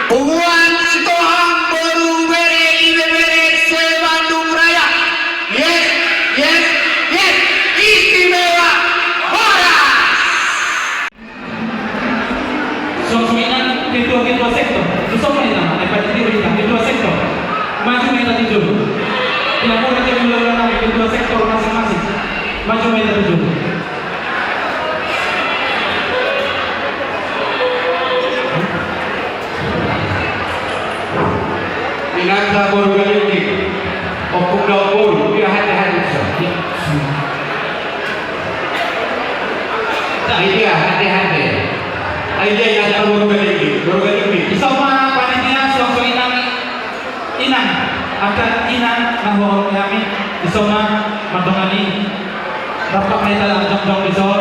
Uguan Sitohang Boru Bere Ibe Bere Se Bandung Raya. Yes, yes, yes. Istimewa Horas. Sosminan ketua sektor. Susah mainan. Pada diri ketua sektor. Maju mainan tujuh. Tidak boleh jadi ulang ketua sektor masing-masing. Maju mainan tujuh. Ingat baru kali ini, opung dapur dia hati-hati saja. Ini hati-hati. Ini yang baru kali ini. Isoma panitia sosok inang akan inang nahor kami isoma matongani dapat kita jam-jam besok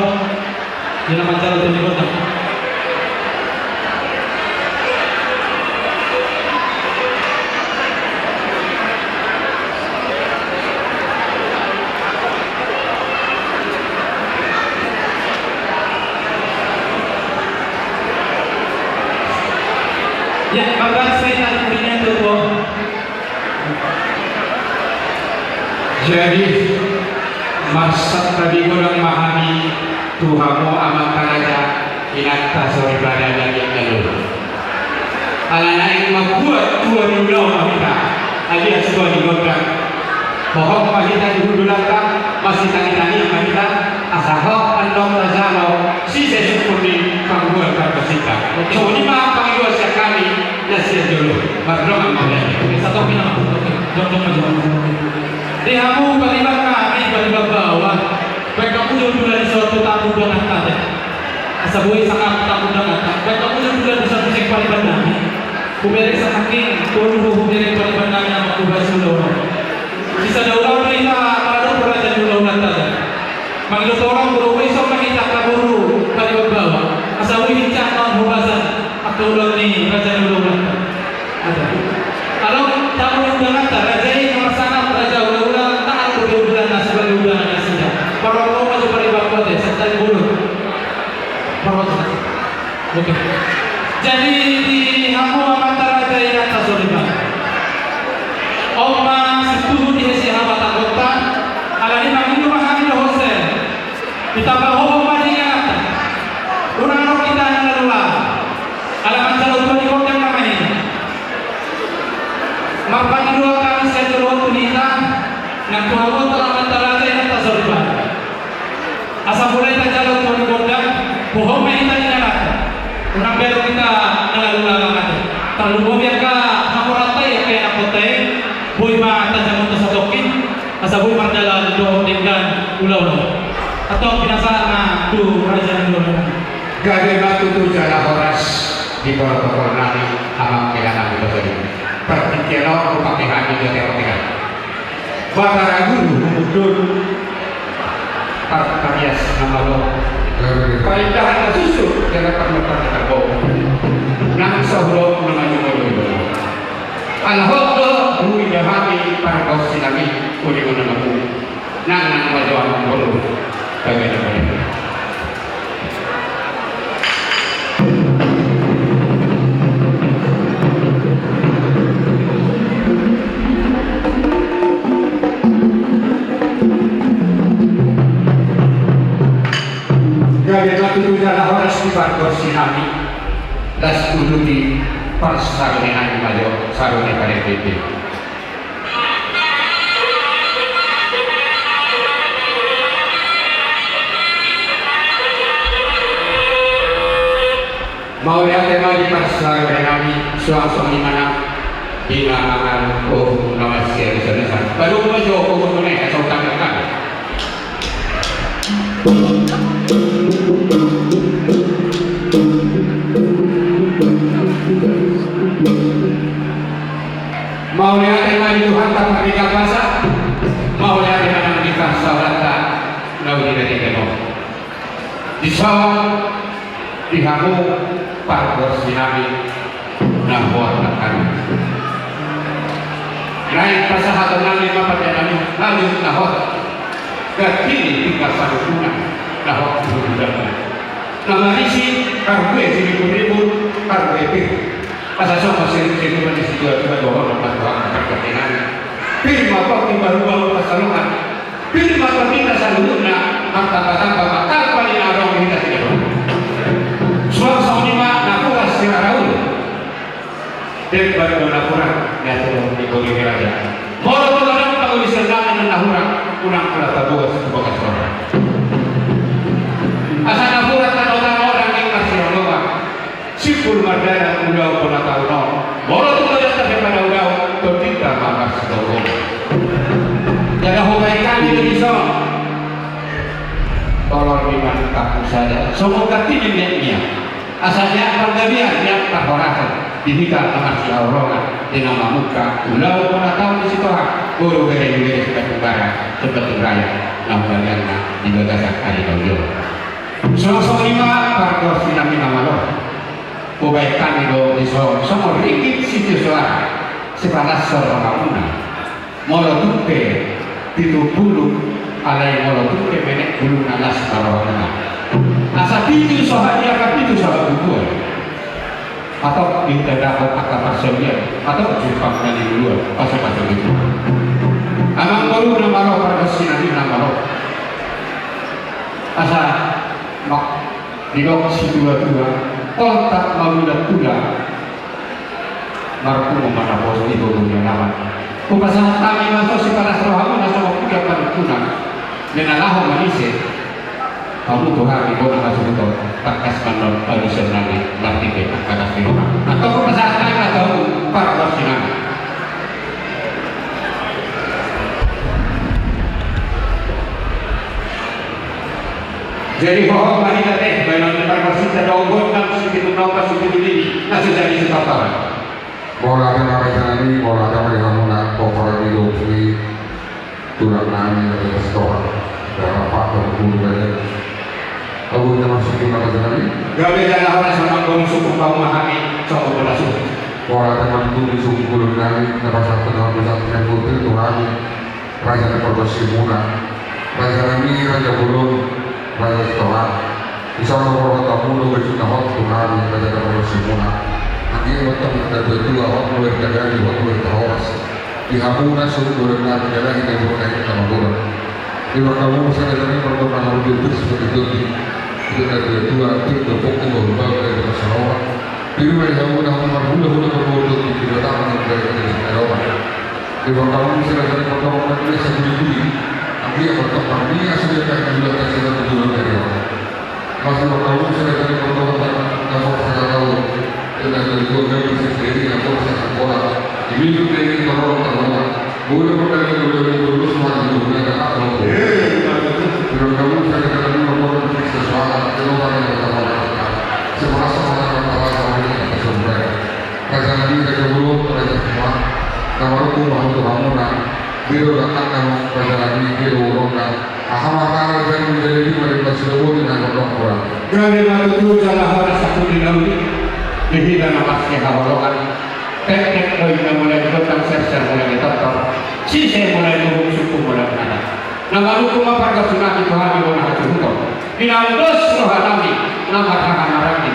di nama cara tersebut. Ya, maka saya punya tuh. Jadi masa tadi orang memahami Tuhanmu amat raja ingat tasawuf ibadah yang lalu. Alana ini membuat Tuhan diulang kita. Alias Tuhan digodam. Bahwa kita dihudulkan masih tani-tani kita asal andong razalo si sesuatu pangguan kapasita. So lima pangguan sekali nasi dulu. Baru mengambil. Satu pinang, jom. Dihamu balibat kami balibat bawah. Baik kamu dulu di suatu tamu dengan kata. Asabui sangat tamu dengan kata. Baik kamu dulu di suatu sek balibat kami. Kuberi saking turun kuberi balibat kami nama kuberi suluh. Bisa daulah kita baru beraja dulu kata. Manggil orang buru besok kita kaburu balibat bawah. Asabui hincang non hubasan. Aku ulang ni raja dulu kata. Ada. Kalau tamu dengan kata raja ini masalah raja ulang tak ada ulang sebagai ulang saja. Kalau kau masuk balibat kota setan bulu. Oke. Jadi di hamu antara raja yang atas oliban. Oma sepuluh di hesi hawa kota. Alani mangilu mahami hosen. Ditambah oma di kata. Urang kita yang lalu. Alaman jalur dua di kota namanya. Mapan dua kali saya turun tunita. Yang tuhan telah antara raja yang atas oliban. Asal mulai kita jalur dua di kota. Bohong kita di kata. Orang baru kita lalu kata. Terlalu bohong ka hamuratai ya kayak apotek. Boy ma tajam untuk satokin. Asal boy mardalan do dengan ulau. Atau binasa na tu raja dulu. Gade batu tu jalan horas di protokol nari alam kehilangan itu tadi. Pertikelo pakai hati dia terotikan. Batara guru mundur Tarkarias nama lo. Parindahan susu jangan perlukan terbau. Nang sahlo nama jumlah. Alhamdulillah bui jahati para kau sinami kuli mana aku. Nang wajahan bolu. Bagaimana? Itu adalah orang sifat bersinami dan kudu di persarungan majo sarungan KDPP. Mau lihat tema di persarungan kami suasana di mana di nama nama siapa baru majo kudu naik atau tanggapan. Mau lihat tema di Tuhan tak mereka bahasa. Mau lihat tema nikah sahabat tak nawi dari demo. Di sawah di hamu parkor sinami nahwar nakkan. Naik pasahatan nami mapat nami lanjut nahwar. Kini tinggal satu bulan nahwar sudah. Nama isi karbe 1.000 karbe Asa sama sering-sering di situ juga doa dapat doa berkepentingan. Firma kau baru-baru pasalungan. Firma kau kita salurna mata-mata bakal paling arong kita tidak. Suara lima nakuras siraraul. Debat nakuran ya tuh di bagi raja. Moro orang tahu diserang dengan nakuran kurang kala tahu sebuah suara. Asa nakuran orang yang kasih Allah. Sipul mardana udah pernah tahu no. Moro tuh ada tapi pada udah tertinta maka setahun. Jadi hubaikan di Indonesia. Tolong dimantap saja. Semoga tidak dia. Asalnya pergabian yang tak horakan. Dinikah sama si Aurongan di nama muka. Ulau pernah tahu di situ guru beri seperti barang seperti raya. Namun yang dibagasak hari dahulu. Selasa lima parkor sinami nama lo. Kebaikan itu disol semua rikit situ suara sepanas seorang una molotuke itu bulu alai molotuke menek bulu nalas karona asa pitu sohadia ka pitu soha buku atau tidak dapat akal pasalnya atau jumpa dari dulu pasal-pasal itu amang baru nama lo perkesinan nama lo asa mak didok si dua-dua kontak maludah kuda marku memana bos itu dunia lawan kupasan kami masuk si panas rohamu nasab kuda pada kuna dengan lahu manise kamu tuh hari bodoh masuk itu takas mandor pada senang latih ke atas di rumah atau kupasan kami atau para bersinar jadi bahwa wanita teh bayan kita kita dogon dan sedikit menambah sedikit ini nasi jadi sepataran. Bola ada hari bola ada yang menggunakan koper di doki tulang nani dari restoran dalam faktor budaya. Kamu yang masuk di mana hari? Gawe jalan orang sama kaum suku kaum mahami cukup berlangsung. Bola ada mantu di suku bulu nani dapat satu dalam satu yang putih turani raja deportasi muna raja nami raja bulun raja sekolah bisa nomor tamu lo berjuta waktu hari raja deportasi muna. Dia waktu dari dua waktu berjaga di waktu terhoras di Hamuna sudah berenang berjalan hingga berjalan ke Kamangura. Di waktu saya dari pertemuan lebih seperti itu dari dua itu berpokok berbau dari masyarakat. Di rumah Hamuna hula berbau di kedatangan dari masyarakat. Di waktu saya dari pertemuan lebih seperti dia bertemu dia sudah kayak juga saya berjuang dari awal. Masih waktu saya dari pertemuan saya tahu dan tentu kami sendiri yang proses sekolah ini juga ini orang terlalu boleh berkali lulus semua itu dengan apa kalau kamu saya katakan membuat sesuatu kalau orang yang terlalu semerasa orang terlalu ini sesuai karena nabi kita belum pada semua nama aku mahu kamu nak biru datang kamu pada nabi biru orang ahamatan dan menjadi mereka sudah dengan orang Kerana itu jalan harus satu di dalam jadi dalam masih hawalokan teknik yang mulai ditentang serser mulai ditentang sisi mulai dulu suku mulai menada nama hukum apa kesunahan itu hari mana hati hukum dinamdos rohanami nama tangan marami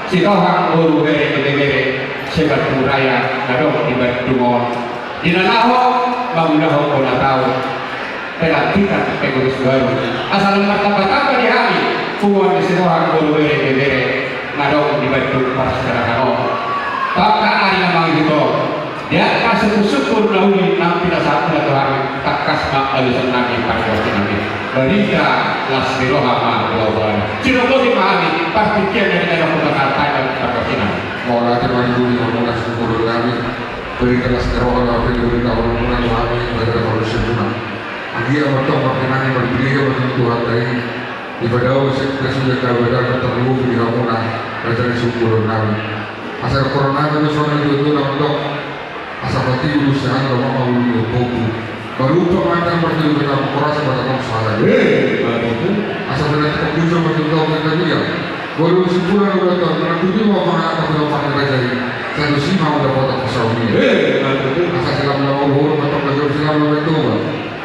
si rohang buru bere sebatu raya nadong tiba dungon dinanaho bangunaho kona tahu pelantikan pengurus baru asal martabat di hari kuat si rohang buru bere ngadong dibantu para saudara kau. Maka hari namang itu dia kasih syukur dahulu nanti saat itu hari tak kasih alusan nabi pada waktu nabi. Berita lasmiroh ama lawan. Cina kau dipahami pasti dia dari dalam kata dan pada waktu nabi. Mola teman dulu yang mulai syukur kami berita lasmiroh ama berita orang kami berita orang syukur. Dia bertemu perkenaan berbeda dengan Tuhan dari ibadah kita sudah kabar terlalu di Hamuna raja syukur kami asal corona itu soalnya itu untuk asal mati urusan rumah mau buku baru pemandangan bertemu dengan kurasa pada masalah asal dari komputer bertemu dengan dia baru syukuran udah tahu karena itu mau mengatakan belum pakai raja ini satu sih mau dapat pasal ini asal silam lawan atau belajar silam lawan itu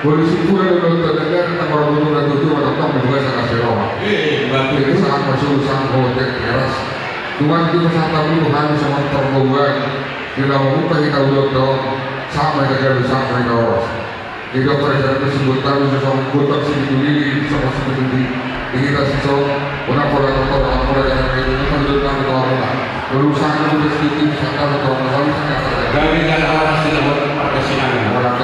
boleh syukuran udah terdengar tentang orang dan itu atau berdua sangat seroa. Jadi sangat masuk sangat kotek keras. Tuhan itu bersama Tuhan sama terbuat kita membuka kita udah sampai negara sampai kawas. Jika presiden tersebut tahu sesuatu buat segitu ini sama segitu ini kita sesuatu orang yang itu menunjukkan bahwa berusaha untuk sedikit sekali kalau misalnya Dari dalam sudah berkesinangan. orang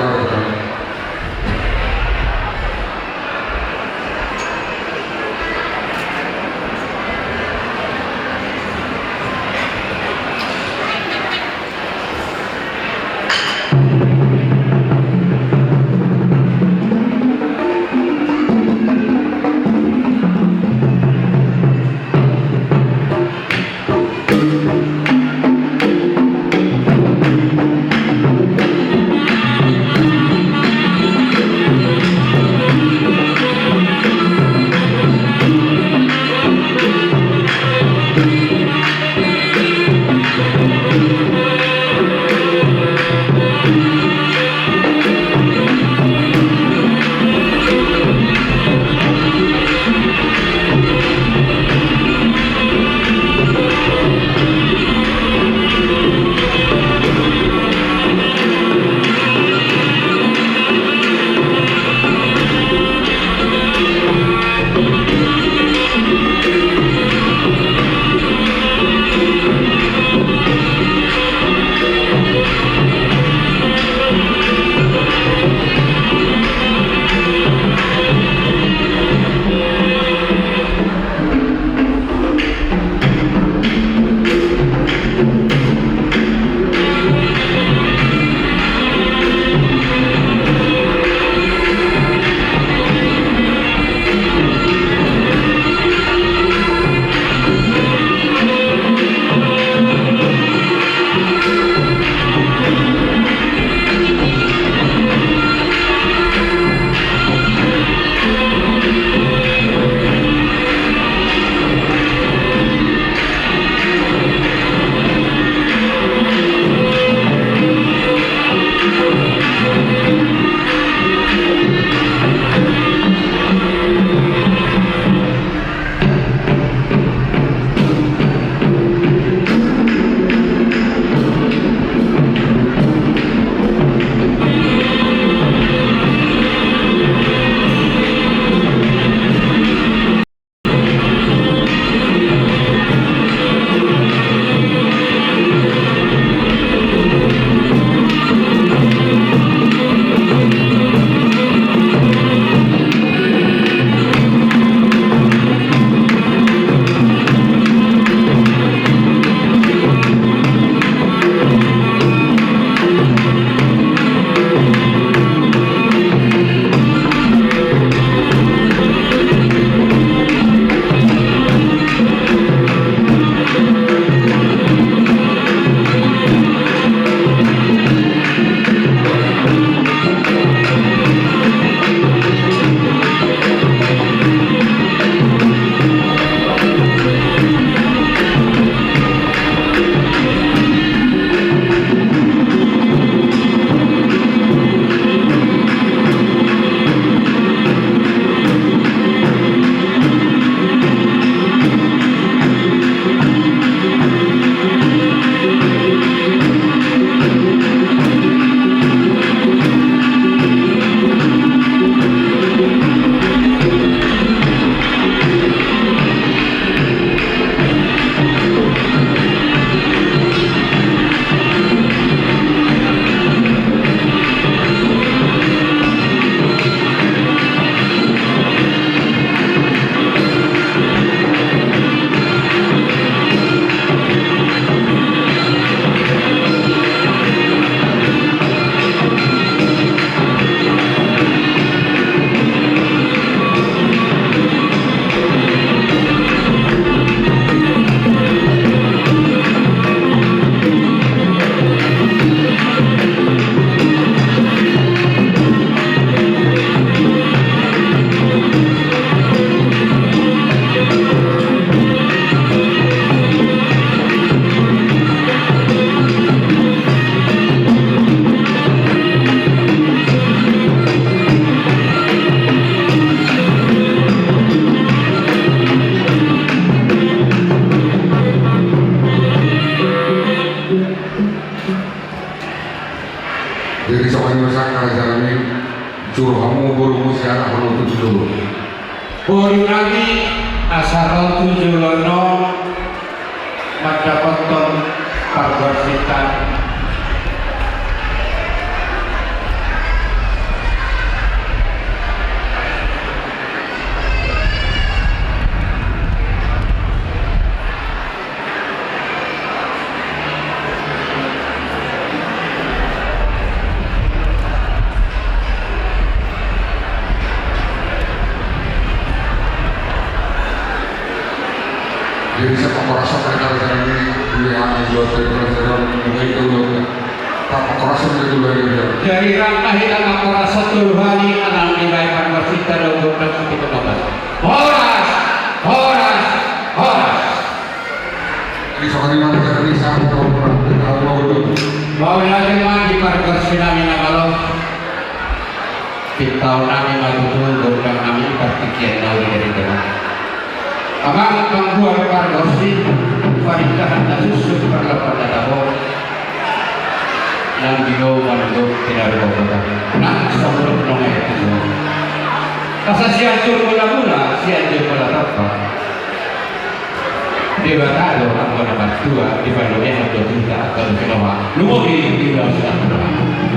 Jadi sama sangka jalani suruh kamu buru siaran menuntut dulu. Buru nami asal tujulono madapoton parwarsitan Jadi saya merasa mereka ini yang buat saya itu tak merasa itu lagi. dari rangka hilang aku rasa turhani alam nilai parwarsitan untuk itu kabar. Horas, horas, horas. Ini soal di mana saya bisa kalau Mau lagi mandi parwarsitan ini kalau kita nami malutul dorang nami partikian nawi dari dalam. Abang membuat parwarsi pernikahan susu perlapan tahun. Nang dino manunggu tidak berubah. Nang sebelum nongai itu. Kasa sianjur mula-mula, sianjur mula apa? Dewa kado aku nomor 2 di Bandungnya untuk kita kalau kenapa? Lumuri di dalam sana.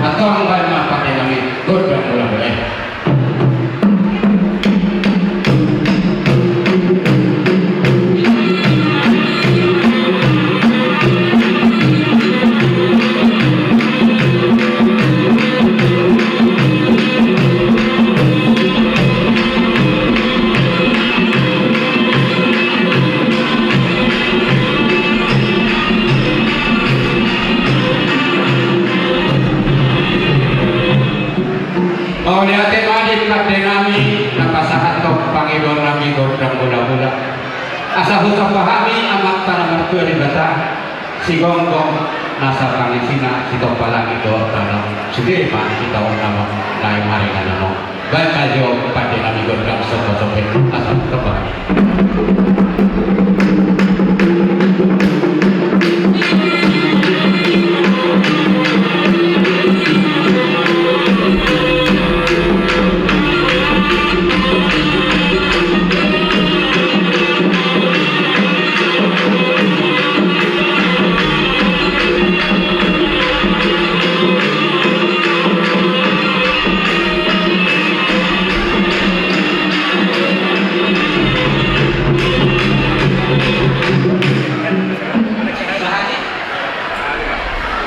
Atau angkat pakai nami godang mula-mula. Mau lihatin wajib kabde nami napasahan tok pangibon nami godang mula-mula asa hutang pahami amat tanah mertua di bata si gonggong nasa pangisina si topalang itu tanah sudah mah kita nama naik mari kanano bakal jawab kabde nami godang sopo-sopo asa tebak.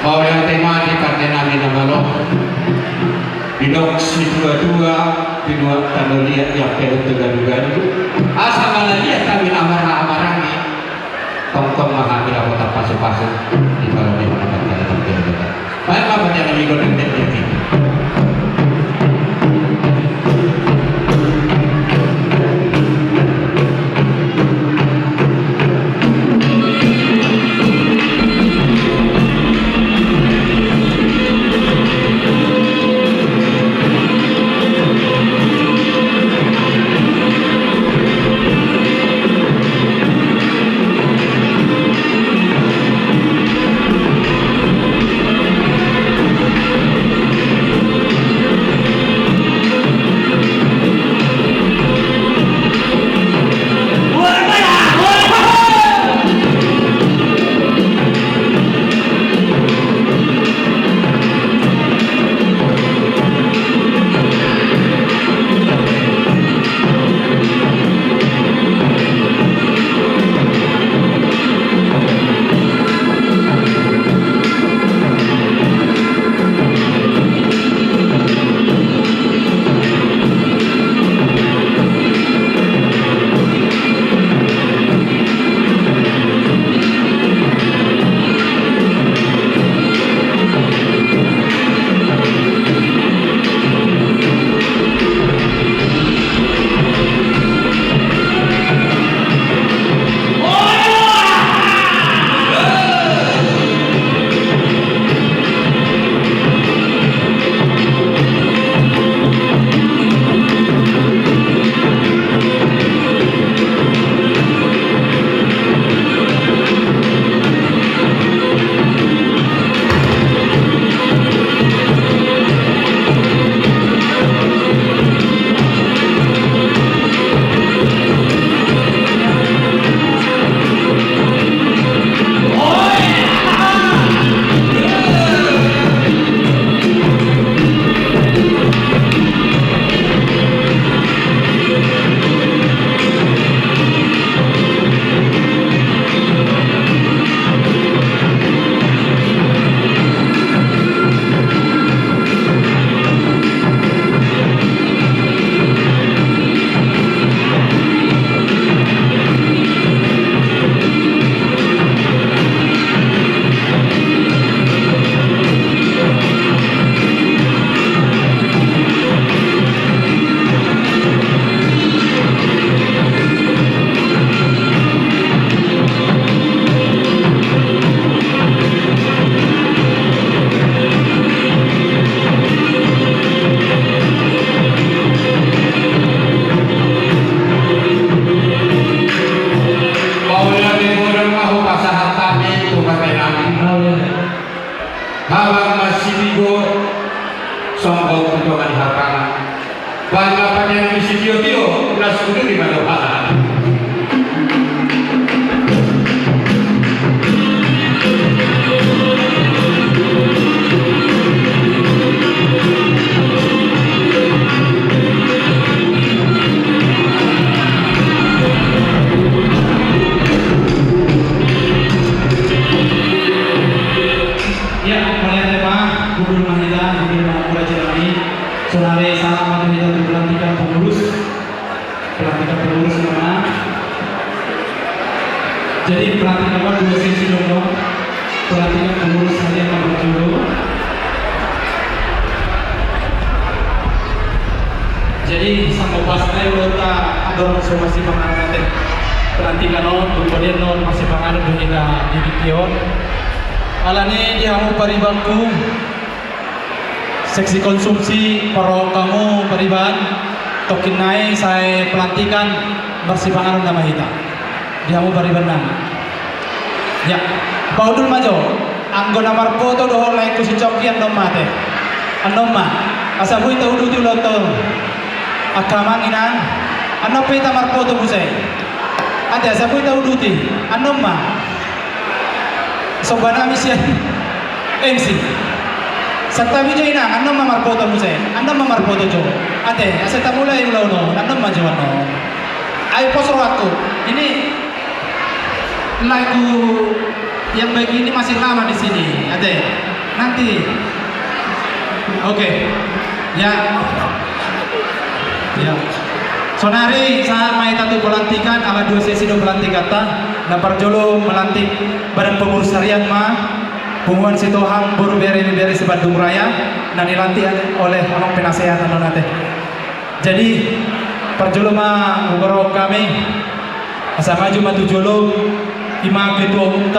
Mau yang tema di partai nami nama di doksi 22 di dua tanda lihat yang penuh tegadugan itu asa mana lihat kami amarah-amarah nih tongkong mahamil aku tak pasu-pasu di kalau di mana kita terjadi baik apa yang nami godeng terjadi. sudah di mana? Ya, kalian tema Gubernur Mahita, Gubernur Mapura Cilani, Sonare salam Mahita untuk pelantikan pengurus mana? Jadi pelantikan apa dua sesi dong, pelantikan pengurus harian nomor 7. Jadi sampai pas saya udah adorong somasi pengarang pelantikan kemudian masih pengarang hingga di Kion. Alani dihamu paribanku seksi konsumsi paro kamu pariban tokin naik saya pelantikan bersibangan nama kita dihamu pariban nama ya baudul majo anggona marpoto doho lai kusi cokian nomma teh anomma asabu itu udu tu loto akamang inan anope ta marpoto busai ada asabu itu udu ti anomma sobana misian MC serta video ina anda mamarpoto musai anda mamarpoto jo ate aseta mulai ulau no anda majuan no ai posro aku ini lagu yang baik ini masih lama di sini ate nanti oke ya sonari saat mai tatu pelantikan ala dua sesi do pelantikan napar jolo melantik badan pengurus harian hubungan Sitohang baru beri se Bandung Raya dan dilantik oleh amang penasehat nate. Jadi perjolo ngoboro kami asa maju matu jolo ima ketua umum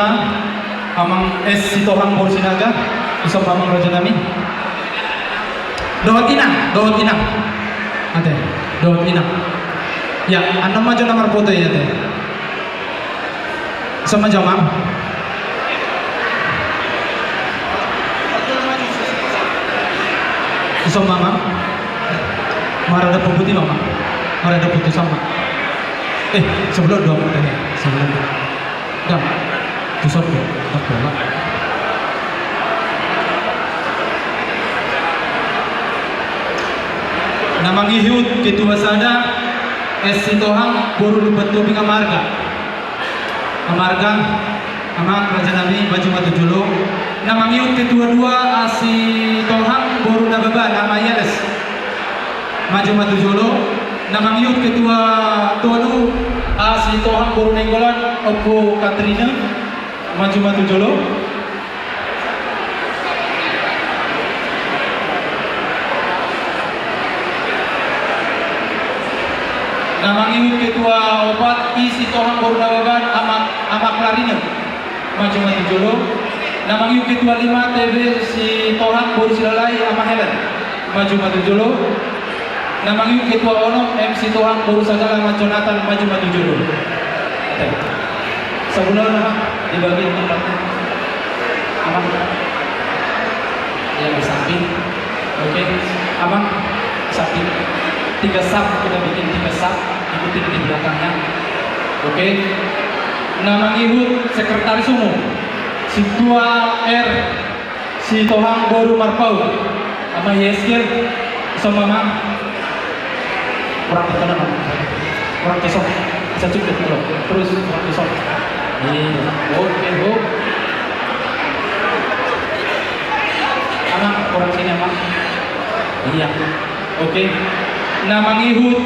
amang Sitohang baru sinaga isop amang raja nami dawat inang ate dawat inang ya anda maju nomor foto ya teh sama jamaah sama mama marah ada pemutih mama marah ada putih sama sebelum dua menit sebelum dah pusat dua nama ngihut ketua sada Sitohang baru dibentuk dengan marga amak raja nabi baju matu julu nama ngihut ketua dua Sitohang baru nababa nama Yeles maju matu julu nama ngihut ketua tuanu Sitohang baru nenggolan Opo Katrina maju matu julu nama ngihut ketua opat Sitohang baru nababan amak larina maju matu julu nama ngihut ketua 5 TV Sitohang baru silalai ama Helen maju matu julu nama ngihut ketua onom Sitohang baru sagala Jonathan maju matu julu sebulan nama di bagian tempatnya amak yang di samping oke amak samping 3 sub kita bikin 3 sub ikutin di belakangnya oke. Nama ngihut sekretaris umum Situa R Sitohang baru marpau sama Yeskir sama mam kurang ketenan kurang kesok bisa cukup dulu terus kurang kesok oke anak kurang sini amak iya oke. Nama ngihut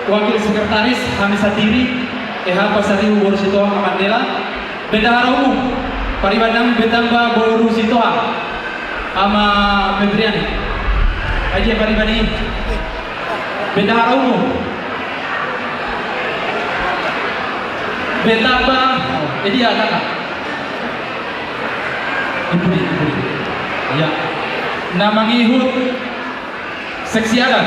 wakil sekretaris Hamisatiri Pasari Baru Sitohang Mandela bendahara umum Paribandang Betamba Baru Sitohang ama Febriani aja Paribani bendahara umum Betamba dia kakak ibu ya. Nama ngihut seksi adat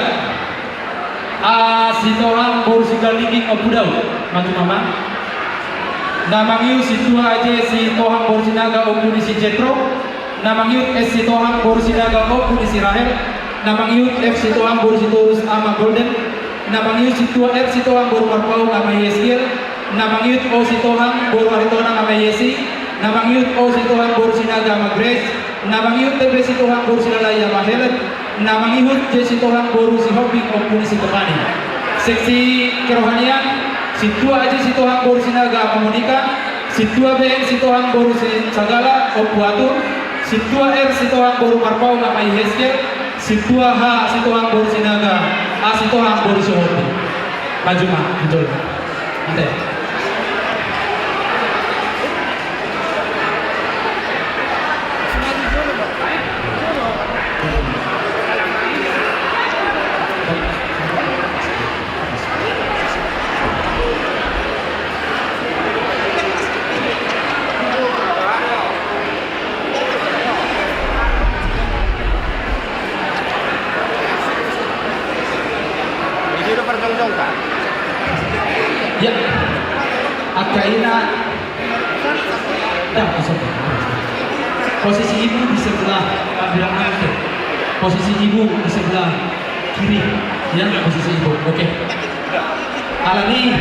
Sitohang baru sigalinging Obudau maju mama nama ngihut Situa aja Sitohang baru sinaga Obudi si Jetro nama ngihut Sitohang baru sinaga Obudi si Rahel nama ngihut Sitohang baru si Turus ama Golden namangyut si tua si tohang boru marpau ngamay Yeskiel, namangyut o si tohang boru haritona ngamay Yesi, namangyut o si tohang boru sinaga magres, namangyut tebe si tohang boru sinalaya mahelet, namangyut je si tohang boru si hobbing o puni si kepani. Seksi kerohanian, si tua aja si tohang boru sinaga pemunika, si tua ben si tohang boru si sagala o puatu, si tua si tohang boru marpau ngamay Yeskiel, si tua ha si tohang boru sinaga, si tohang boru si hobbing. Maju mah, betul. Nanti. Ya, Akaina, dah posisi ibu di sebelah bilang angke, posisi ibu di sebelah kiri, ya posisi ibu, oke. Alani,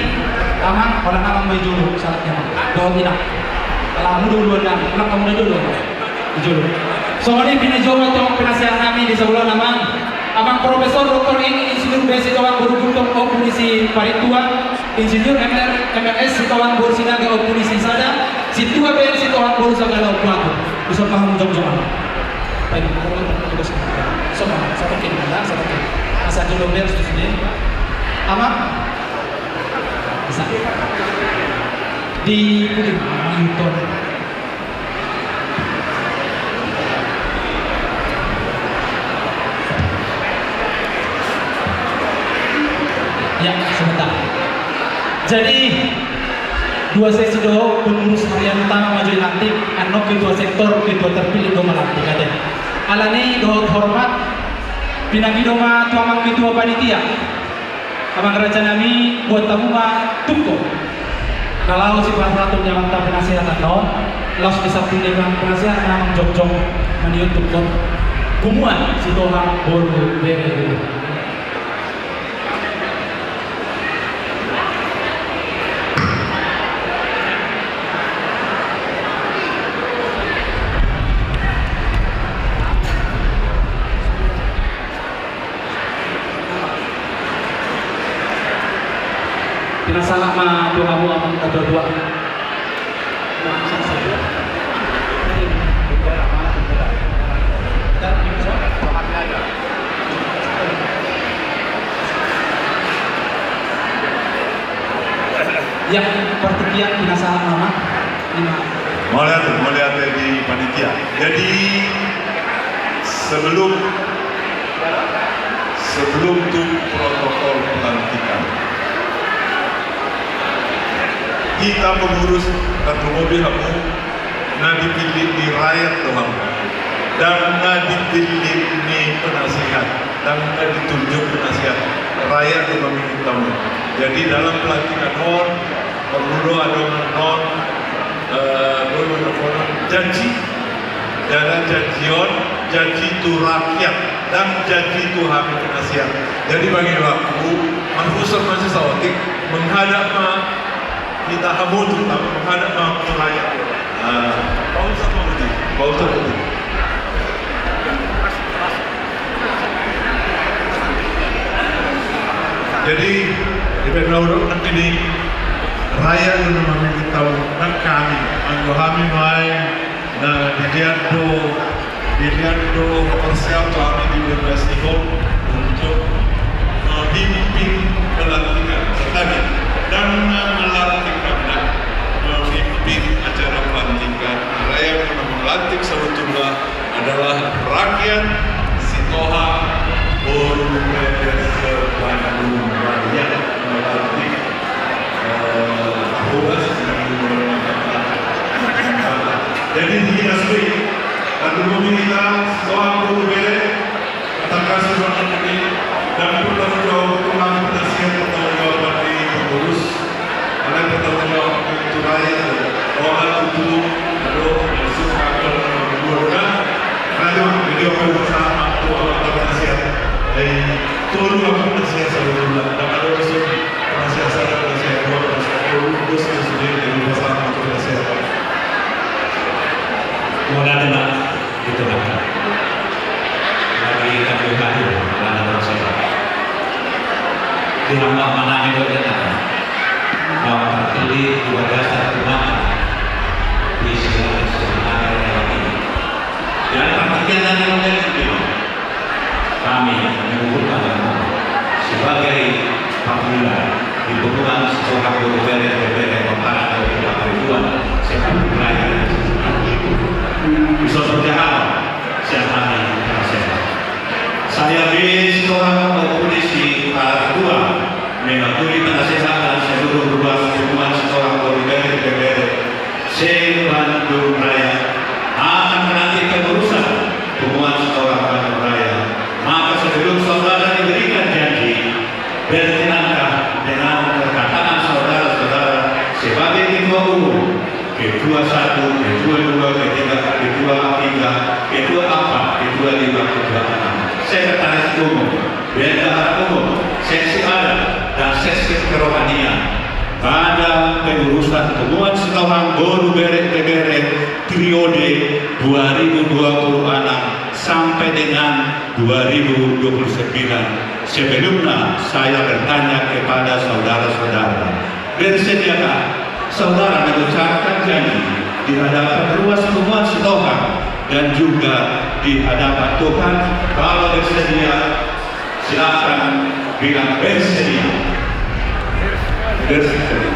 amang orang amang maju saatnya, doa tidak. Kalau dulu dan pulang kamu dulu, dulu. Soalnya bina Jawa tong penasihat kami di sebelah namang. Abang Profesor Dr. Insinyur BSI Kawan Boru Guntung Opunisi Paritua, Insinyur MRS si Kawan Boru Sinaga Opunisi Sada, si Tua BSI Kawan Boru Sagala Opuatu. Bisa paham jom-joman. Baik, tugas semua, satu kini mana, satu kini. Asal dulu beres di sini. Aman? Bisa. Di Newton. Ya, sebentar. Jadi dua sesi do pengurus harian utama maju nanti anok ketua sektor ketua terpilih do melantik ada. Alani do hormat pinagi do ma tuamang ketua panitia. Abang raja nami buat tamu ma tunggu. Kalau si peraturan yang mantap penasihat non, los bisa pilih penasihat namang jok-jok maniut tunggu. Kumuan si tohang boru bere. Salah mah doa mu amang kedua-dua. Ya, pertikian salah mama. Melihat di panitia. Jadi sebelum tuh protokol pelantikan, kita pengurus satu mobil kamu na dipilih di rakyat doang dan na dipilih di penasihat dan na ditunjuk penasihat rakyat yang memilih kamu. Jadi dalam pelantikan non perlu ada non janji dan janji itu rakyat dan janji itu hamil penasihat. Jadi bagi aku manfusur masih sawatik menghadap kita kamu terutama menghadap mampu rakyat. Bau terputih. Jadi di Penau nanti ini rakyat yang memilih tahu nak kami, anggo kami main, na dilihat do persiap kami di Bebas Nikol untuk memimpin pelantikan tadi dan melantik memimpin acara pelantikan. Rakyat yang melantik sebetulnya adalah rakyat Sitoha Boru Bandung Raya melantik jadi kita sendiri lalu meminta soal Boru katakan sesuatu ini dan bertanggung jawab tentang penasihat bertanggung jawab dari pengurus oleh bertanggung jawab itu rakyat orang itu lalu masuk akal keluarga lalu video bersama waktu penasihat dari turun penasihat sebelumnya dan hamba mana itu ada bahwa tertulis di dasar Tuhan di segala sesuatu yang ini. Dan perhatian dan yang itu kami mengumpulkan sebagai pemula di hubungan sekolah guru BPBD Kota atau Tuhan sepak bola bisa berjalan siapa saya bis seorang polisi kedua mengakui penasehat dan seluruh ruas hubungan sekolah guru BPBD Bandung Raya akan menanti keputusan hubungan sekolah Bandung Raya. Maka sebelum saudara diberikan janji, berkenankah dengan perkataan saudara-saudara sebagai ketua umum, ketua 1, ketua 2, ketua 3, ketua 4, ketua 5, ketua 6, sekretaris umum, bendahara umum, seksi adat dan seksi kerohanian pada pengurusan hubungan sekolah guru BPBD periode 2026 sampai dengan 2029. Sebelumnya saya bertanya kepada saudara-saudara, bersediakah saudara mengucapkan janji di hadapan ruas hubungan sekolah dan juga di hadapan Tuhan? Kalau bersedia, silakan bilang bersedia. Bersedia.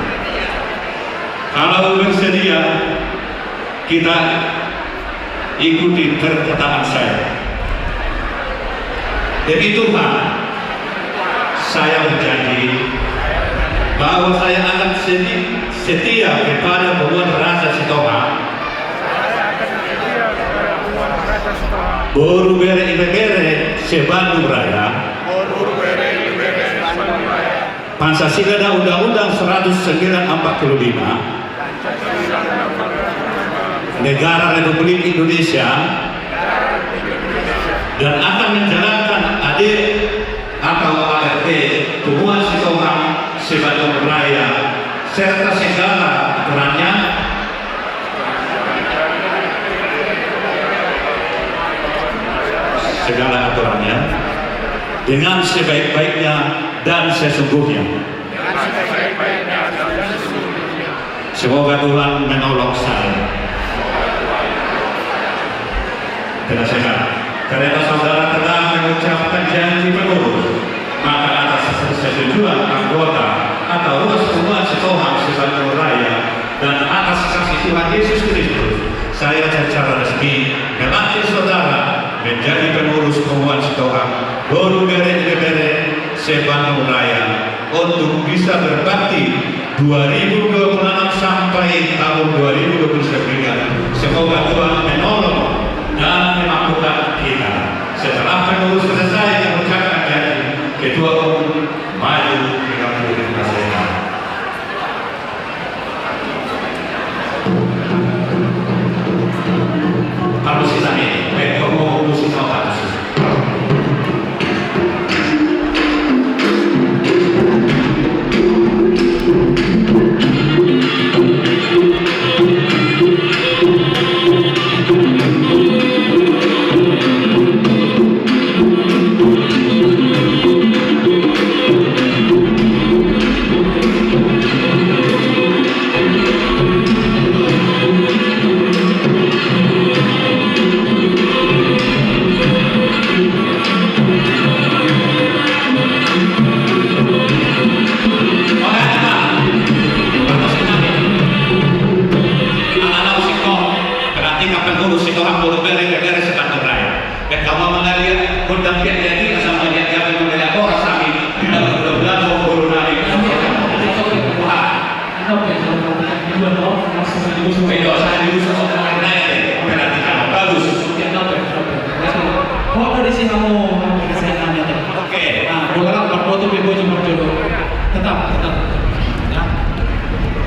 Kalau bersedia, kita ikuti perkataan saya. Demi Tuhan, saya berjanji bahwa saya akan setia kepada hubungan rasa Sitohang, guru BPBD Bandung Raya, Pancasila dan Undang-Undang 1945, Negara Republik Indonesia, dan akan menjalankan adik atau ART hubungan Sitohang Bandung Raya serta segala aturannya dengan sebaik-baiknya dan sesungguhnya. Semoga Tuhan menolong saya. Tidak sehat. Karena saudara telah mengucapkan janji penuh, maka atas persetujuan anggota atau ruas hubungan Sitohang Bandung Raya dan atas kasih Tuhan Yesus Kristus, saya secara resmi melantik saudara menjadi pengurus hubungan Sitohang guru BPBD Bandung Raya untuk bisa berbakti 2026 sampai tahun 2029. Semoga Tuhan menolong dan memampukan kita. Setelah pengurus selesai mengucapkan janji, ketua umum maju dengan terima kasih. Kalau sisa ini, ketua umum sisa kasus.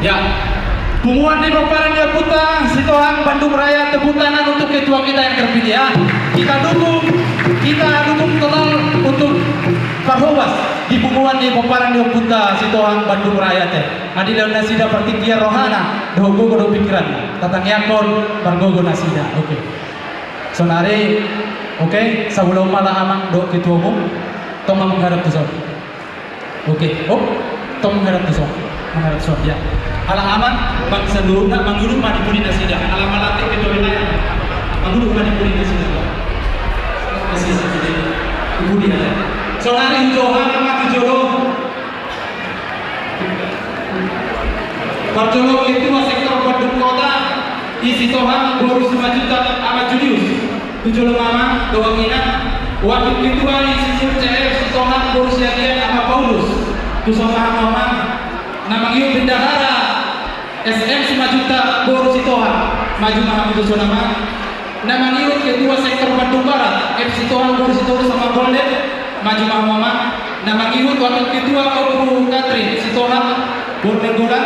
Ya, pengumuman di Paparan Yaputa Sitohang Bandung Raya, tepuk tangan untuk ketua kita yang terpilih ya. Kita dukung total untuk Parhowas di pengumuman di Paparan Yaputa Sitohang Bandung Raya teh. Adilan nasida pertinggian rohana, dogogo do pikiran, tatang yakon bargogo nasida. Oke. Sonare, oke, sebelum malah amang do ketua umum, tong menghadap tuh. Oke, oh, tong menghadap ke ya. Alaman bang seluruh nak mangurus manipuri nasida. Alaman latih itu wilayah. Mangurus manipuri nasida. Kasih sedikit. Ibu dia. Soalnya Johan nama Jolo. Barjolo itu sektor Bandung Kota. Isi Tohan 25 juta amat Julius. Jolo Mama Doangina. Wakil ketua isi CF si Tohan Borusiagian sama Paulus. Tusoma Mama. Nama iyo bendahara SM 5 juta Borusi Tohan. Maju Mahamud Sonama. Nama iyo ketua sektor Bandung Barat FC Tohan Borusi Tohan sama Golden. Maju Mama. Nama iyo wakil ketua Obu Katrin si Tohan Bornegula.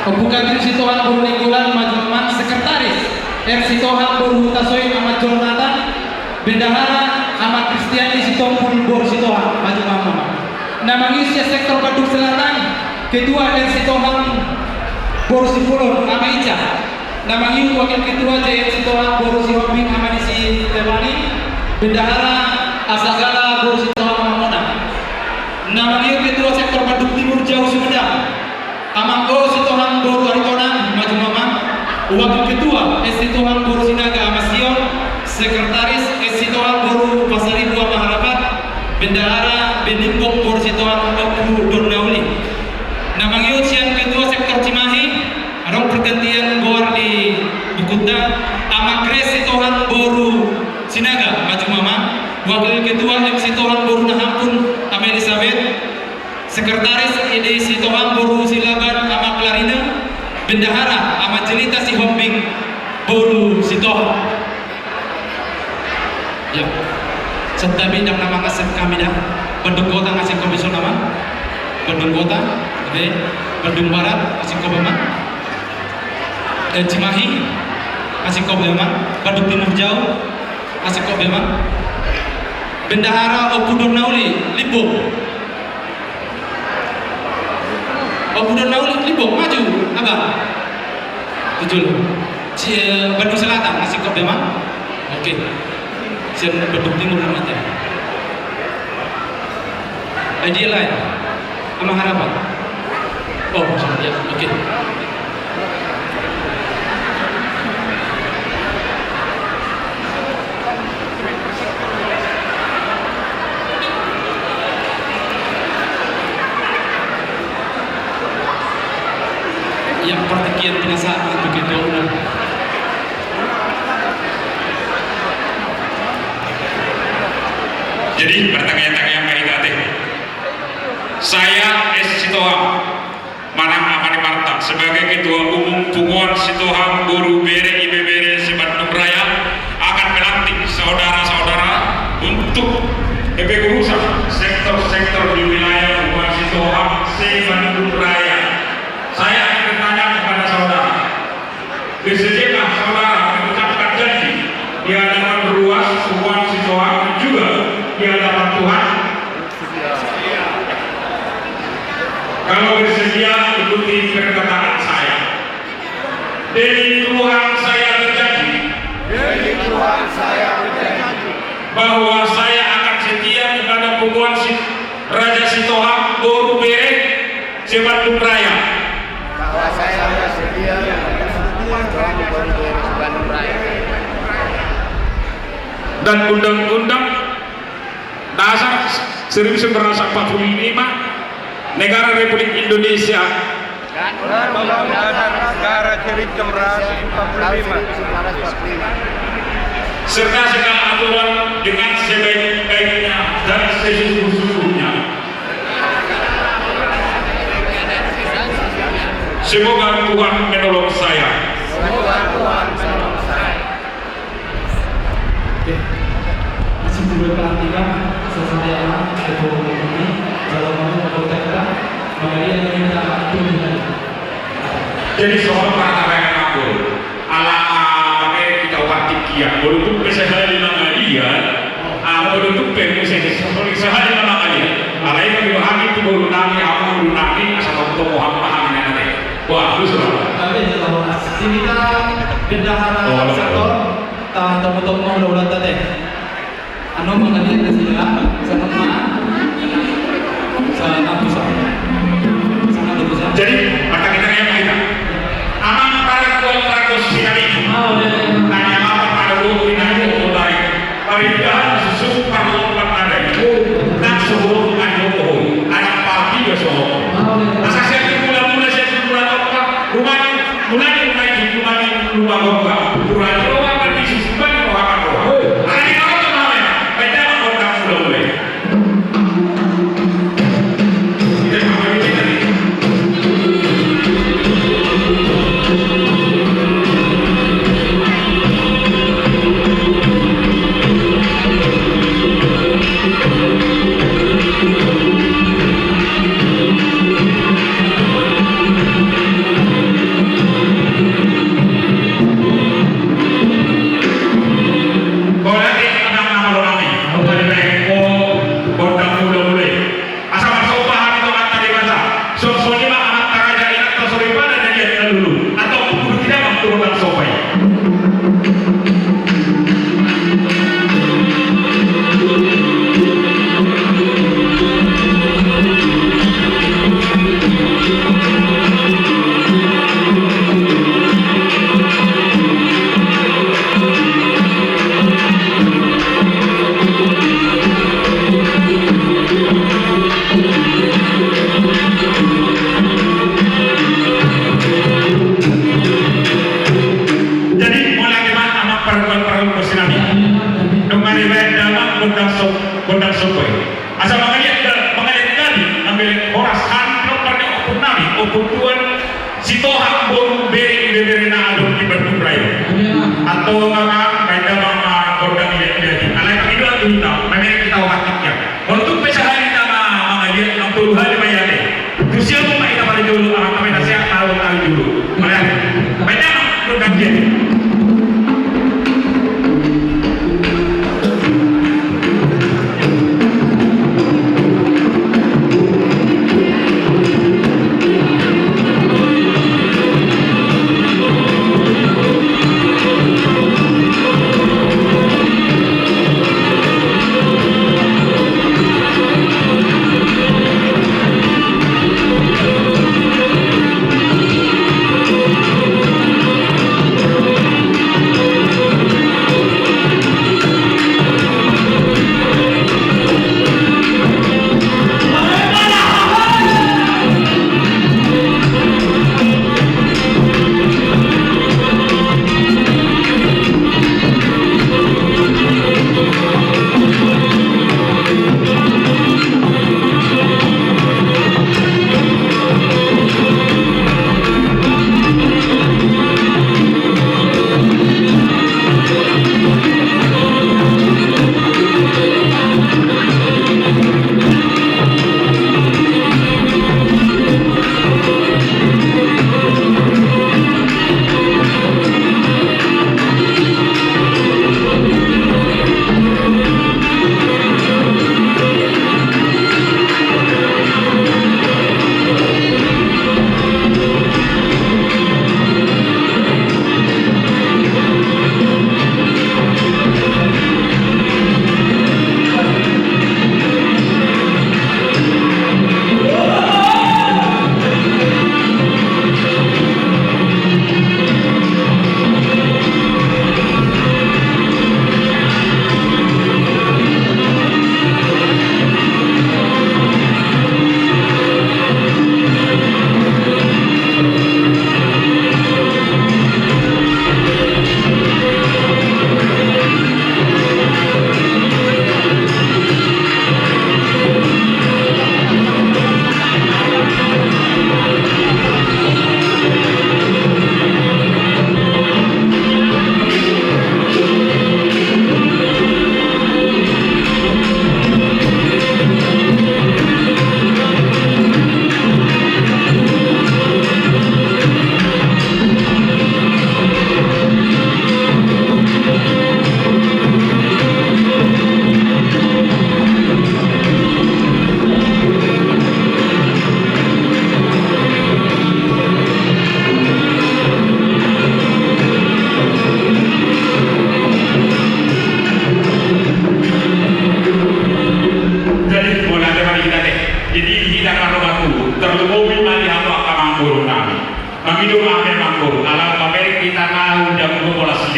Obu Katrin si Tohan Bornegula maju Mama. Sekretaris FC Tohan Boru Tasoy Ahmad Jonathan. Bendahara Ahmad Kristiani si Tompul Borusi Tohan maju Mama. Nama iyo sektor Bandung Selatan ketua FC Tohan Borusi Pulon Ama Ica. Nama iyo wakil ketua JFC Tohan Borusi Hobbing Amanisi Tebani. Bendahara Asagala Borusi Tohan Mamona. Nama iyo ketua sektor Bandung Timur Jauh Sumedang Amanggo si Tohan Boru Aritonan maju Mama. Wakil ketua SC Tohan Boru Sinaga Amasion. Sekretaris SC Tohan Boru Pasar Ibu Maharapat. Bendahara Benimbok Boru Tohan Oku Dornauli. Nama iyo siang ketua sektor Cimahi. Arong pergantian goar di Bukutda. Amakres si Tohan Boru Sinaga maju Mama. Wakil ketua MC Tohan Boru Nahampun Ama Elizabeth. Sekretaris EDC Tohan Boru Silaban Ama Klarina. Bendahara Ama Jelita si Hombing Boru si Tohan. Ya. Serta bidang nama ngasih kami dah. Bandung Kota ngasih komisioner nama. Bandung Kota, oke. Bandung Barat ngasih komisioner. Dan Cimahi ngasih komisioner. Bandung Timur Jauh ngasih komisioner. Bendahara Oku Dornauli Limbok. Oku Dornauli Limbok maju apa? Tujuh. Bandung Selatan ngasih komisioner. Oke. Sian Bandung Timur namanya. Idea lain sama harapan. Oh, ya, oke. Yang pertikian penasaran begitu. Jadi bertanya-tanya kali tadi. Saya S. Sitohang Manang Amani Martak sebagai Ketua Umum Punguan Sitohang Boru Bere Ibebere Sebandung Raya akan melantik saudara-saudara untuk berurusan sektor-sektor di wilayah Punguan Sitohang Sebandung Raya. Saya akan bertanya kepada saudara, bersediakah saudara mengucapkan janji di hadapan ruas Punguan Sitohang dan juga di hadapan Tuhan? Kalau bersedia ikuti perkataan saya. Demi Tuhan saya berjanji bahwa saya akan setia kepada Punguan Raja Sitohang Boru Bere Sebandung Raya. Bahwa saya akan setia kepada Punguan Boru Bere Sebandung Raya. Dan Undang-Undang Dasar 1945 Negara Republik Indonesia Dan Undang-Undang Negara Republik Indonesia 1945 serta segala aturan dengan sebaik-baiknya dan sesungguhnya. Semoga Tuhan menolong saya. Oke. Masih dua pelantikan sesuai ketua ini dalam mengumpulkan kita mengenai yang kita tunjukkan. Jadi soal perkara aku ala kita wati kia baru tu pesahal lima kali ya baru tu pemusik sehari lima kali ala itu dipahami itu baru nami aku baru nami asal kamu Muhammad pahami nanti wah itu sudah tapi kalau kita bendahara sektor tahu-tahu mau udah tadi Ano mga kanila sila sa pagmaan sa kapusan. Sa kapusan. Jadi, maka kita yang kita. Amang para kuat sekali. Tanya apa pada dulu ini mulai. Perindahan sesuatu lompat ada. Dan sebelum ada anak pagi besok. Masa saya mula apa? Rumah rumah rumah pergi susukan rumah apa? Ada yang apa namanya? Beda orang sudah mulai. Kita kembali tadi.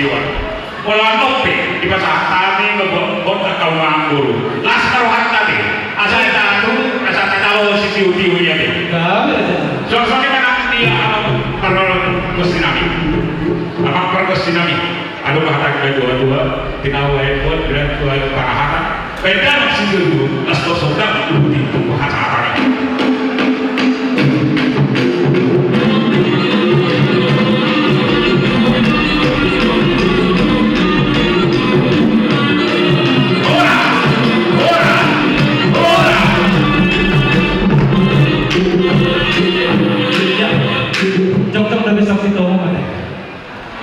siwa. Kalau nopi di pasar kami ngebot kau nganggur. Laskar tadi, asal tahu, asal tahu si tiu ya deh. Soalnya kan dia pergusinami, apa pergusinami? Ada bahasa kedua tinawai buat dan buat parahan. Beda masih dulu, laskar sudah itu bahasa apa?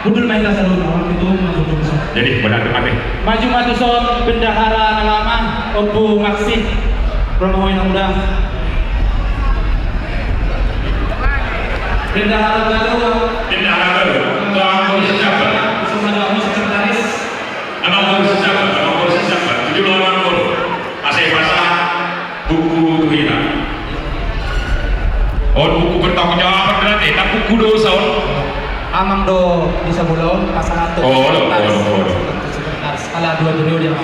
Budul main kasar orang itu masuk besok. Jadi benar depan deh. Maju son bendahara lama Obu Maksi Romo yang muda. Bendahara baru. Bendahara baru. Tuan polisi siapa? Sama kamu sekretaris. Abang polisi siapa? Abang polisi siapa? 7 orang guru. Asal bahasa buku hina. Oh buku bertanggung jawab berarti. Tak buku dosa. Amang do di Sabulon pasangan tuh. Oh. Skala 2 periode dia.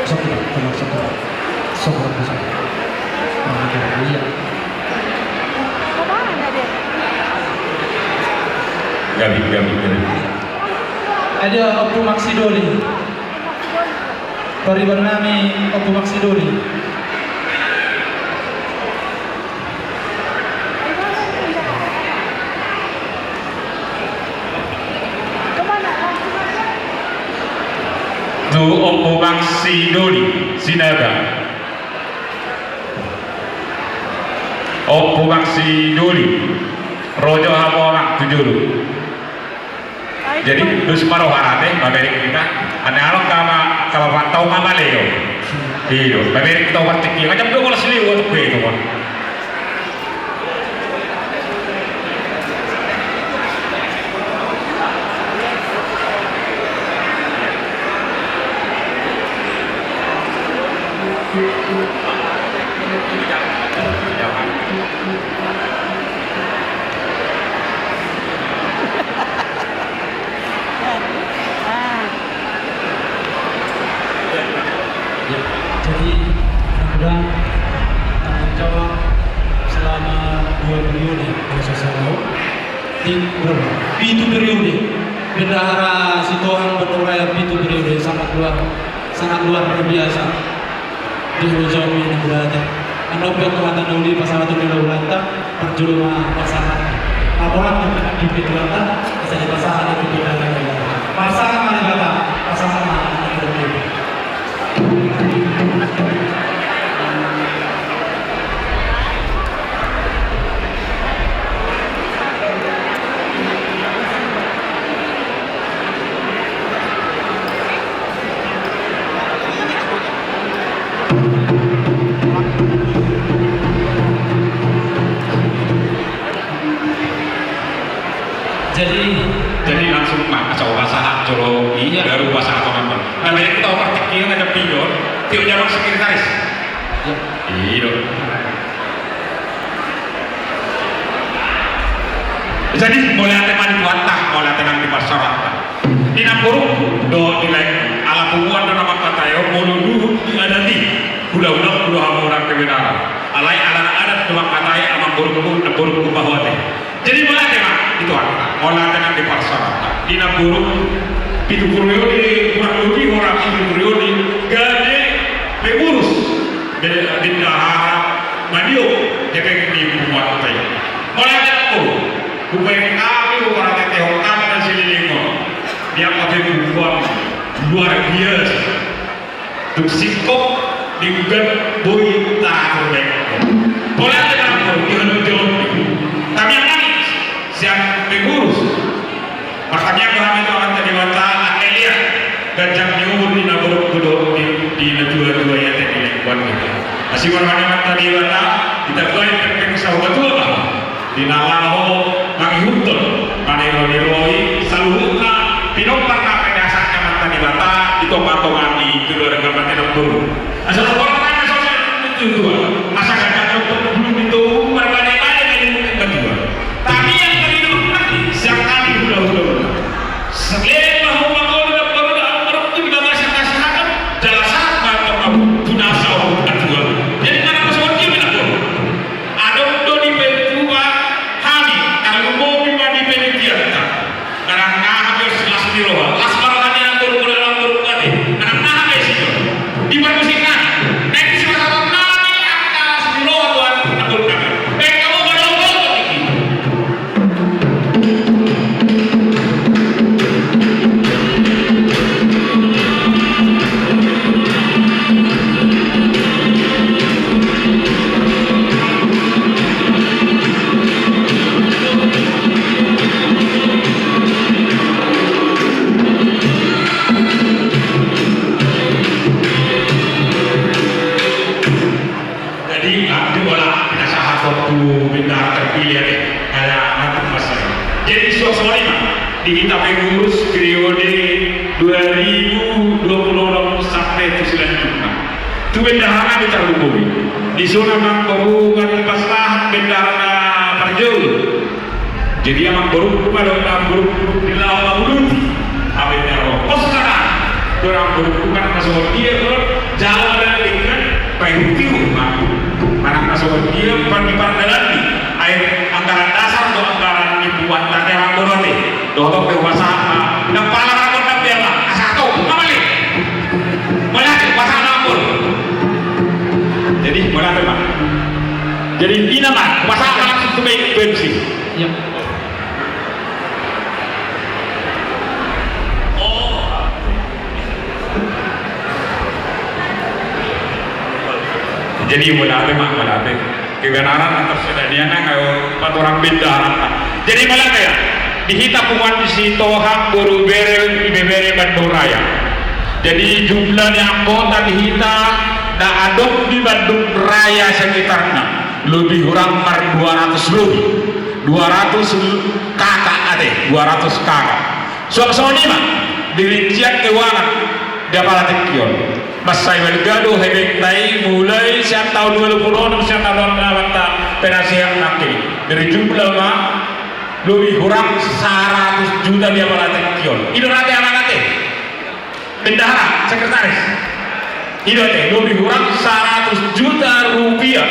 Sok. Iya. Gabi. Ada Obu Maksidori. Korban nami Obu Maksidori. Tu Opo Maksidori Sinaga. Opo Maksidori Rojo orang 7. Jadi tu separuh harate Amerika kita. Ane alok kama pantau kama leo. Iyo, Amerika kita wartiki. Macam tu kalau seliu tu itu kan. Jadi mudah-mudahan tanggung jawab selama 2 periode Sosaro itu periode bendahara Sitohang Beturaya itu periode sangat luar biasa di Rojawi yang berada. Anda berkata dahulu pasangan itu Ulanta perjulungan pasangan laporan di Ulanta bisa pasangan itu pasangan Marigata pasangan jadi langsung asal bahasa Jolo ini baru bahasa apa memang. Nah banyak kita overthinking ada pion, tidak jarang sekretaris. Iya. Jadi boleh ada mandi buatah, boleh ada di masyarakat. Di Nampuru do nilai ala pembuat do nama kata yo mulu dulu ada di udah orang kebenaran. Alai ala adat do kata yo amang Nampuru bahwa teh. Jadi boleh ada itu olah dengan di masyarakat. Di Nampuru itu periode kurang lebih orang itu periode gade pengurus di dahara Madio jadi di buat teh. Boleh ada bukan kami orang tetehokan dan sililingo dia pakai bukuan luar biasa untuk sikop dibuat boy tak terbaik boleh ada kamu dihantar tapi yang lain siap pengurus makanya kami itu akan tadi mata Akelia dan jam nyumur di Naborok Kudo di dua yang tadi lekuan kita masih warna tadi mata kita goyang ke sahabat tua di Nawaho Manghutun Manero Niroi Saluhutna Pinopar Kapedasaknya Mata di Bata itu patongan di kedua dengan Mata Nampuru asal orang-orang sosial itu dua masa kadang belum itu berbagai-bagai dari kedua tapi yang siroha asmarangan yang guru kami anak nah guys itu di permusikan naik siroha nami anak siroha tuan guru kami kamu baru ini di kita pengurus periode 2020 sampai 1995 itu bendahara di Tarbukowi di zona Mangbaru kan maslahat bendahara Parjol jadi yang baru pada grup di lawan Buluti abenya pos sekarang orang berhubungan masuk dia jalan dan dengan pengutiu mana masuk dia pergi pardalan di air anggaran dasar atau anggaran dibuat dari orang berarti dodo dewasa dan pala rakon dan bela asatu kembali melihat kuasa nakul jadi melihat teman jadi ini mah kuasa langsung itu baik bensin jadi mulai mah mulai kebenaran atau sedaniana kayak empat orang beda jadi mulai ya dihita puan di situ hak guru bere ibebere Bandung Raya jadi jumlahnya anggota dihita dan adop di Bandung Raya sekitarnya lebih kurang 200 lebih 200 kakak ada 200 kakak soal ini mah dirincian keuangan dia para tekion Masai Welgado hebek tai mulai siap tahun 2020 siap tahun 2020 penasihat nakil dari jumlah mah lebih kurang 100 juta dia melatih kion itu nanti anak-anak bendahara sekretaris itu lebih kurang 100 juta rupiah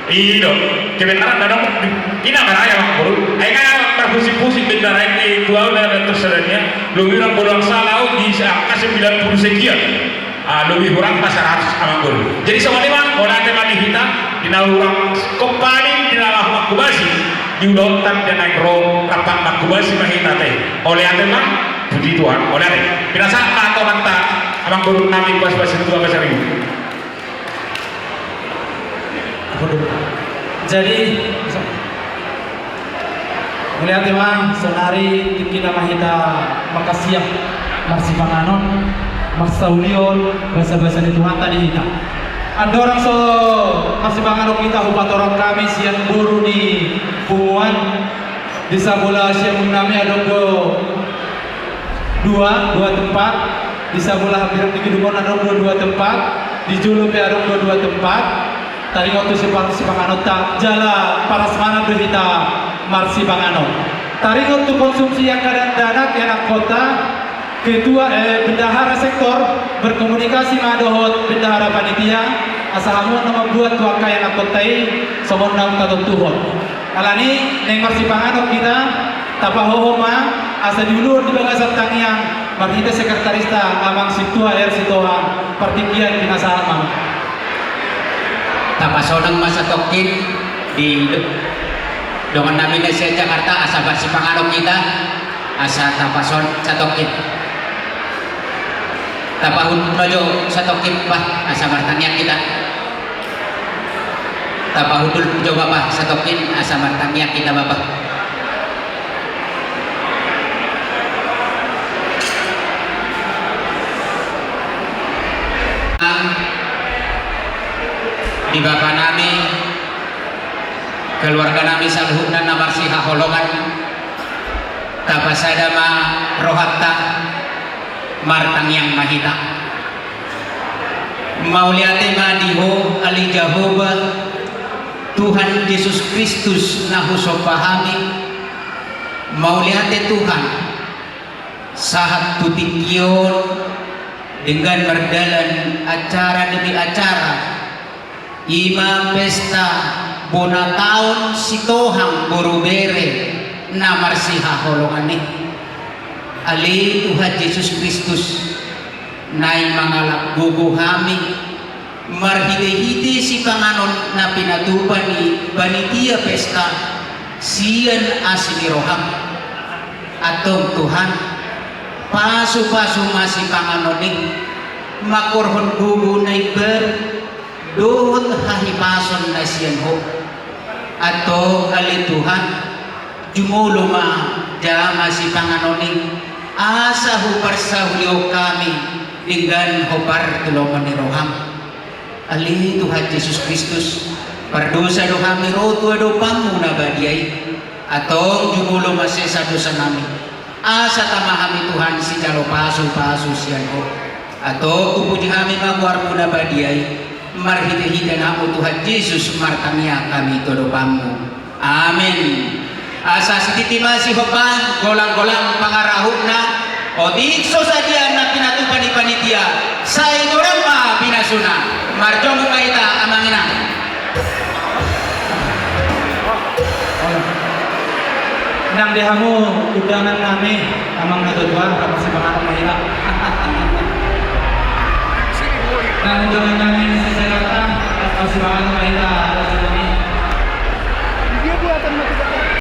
itu kebenaran dan ini apa ya bang Bro ayo berfungsi-fungsi bendahara ini dua dan terserahnya lebih kurang bolang salah di angka 90 sekian lebih kurang 100 abang Bro jadi sama ini bang orang tema di kita di orang kompaling di dalam makubasi diudotan dan naik roh kapan makubasi mahita teh oleh ate mah puji Tuhan oleh ate pirasa atau manta abang Guru nami pas itu apa sering jadi melihat teman senari kita mahita makasih masih panganon mas saulion bahasa-bahasa di Tuhan tadi kita ada orang so masih panganon kita upat orang kami siang buru di Punguan di Sabola siang kami ada dua tempat di Sabola hampir di Kidungan ada dua tempat di Julup ada dua tempat tadi waktu si panganot jala para semangat berita marsi panganot tadi waktu konsumsi yang kadang dana ke anak kota ketua bendahara sektor berkomunikasi madohot bendahara panitia asahamun nama buat tuakai anak kota somon nam tuhon alani neng marsi panganot kita tapahohoma asa diulur di bangsa tangiang marhita sekretarista amang situa situan partikian binasa amang tapasonang masa tokin di dengan nami Indonesia Jakarta asa marsi panganot kita asa tapason satokin tapahun majo satokin bah asa martangian kita tapahudul coba bah satokin asa martangian kita bapak di bapak nami keluarga nami salhuna namarsi haholongan tapasadama rohatta martang yang mahita mauliate madiho ali Jehovah Tuhan Yesus Kristus nahuso pahami mauliate Tuhan sahat tutikion dengan berdalan acara demi acara ima pesta bona tahun sitohang borobere namarsi haholongani Ali Tuhan Yesus Kristus naik mangalap guguhami marhide-hide si panganon na pinatupan ni panitia pesta siyan asli roham atong Tuhan pasu-pasu masih panganon ni makorhon gugu na iber doon hahipason na siyan ho atong ali Tuhan jumulo ma jama si panganon ni asa hupar sa hulyo kami dengan hupar tulungan ni roham ali Tuhan Yesus Kristus pardosa dohami roto do pamuna badiay atong jumulo masih sa dosa nami asa tamahami Tuhan si jalo pasu-pasu siyan ko atong kupuji kami magwar muna badiay marhita-hita na mo Tuhan Yesus martamia kami todo pamu amen asa sititima si Hopan golang-golang pangarahuk na o dikso sadia na pinatupan ni panitia sa igorang pa pinasuna marjong kaita amangina nang dehamu undangan kami amang natutwa kapag si pangarang mahila nang undangan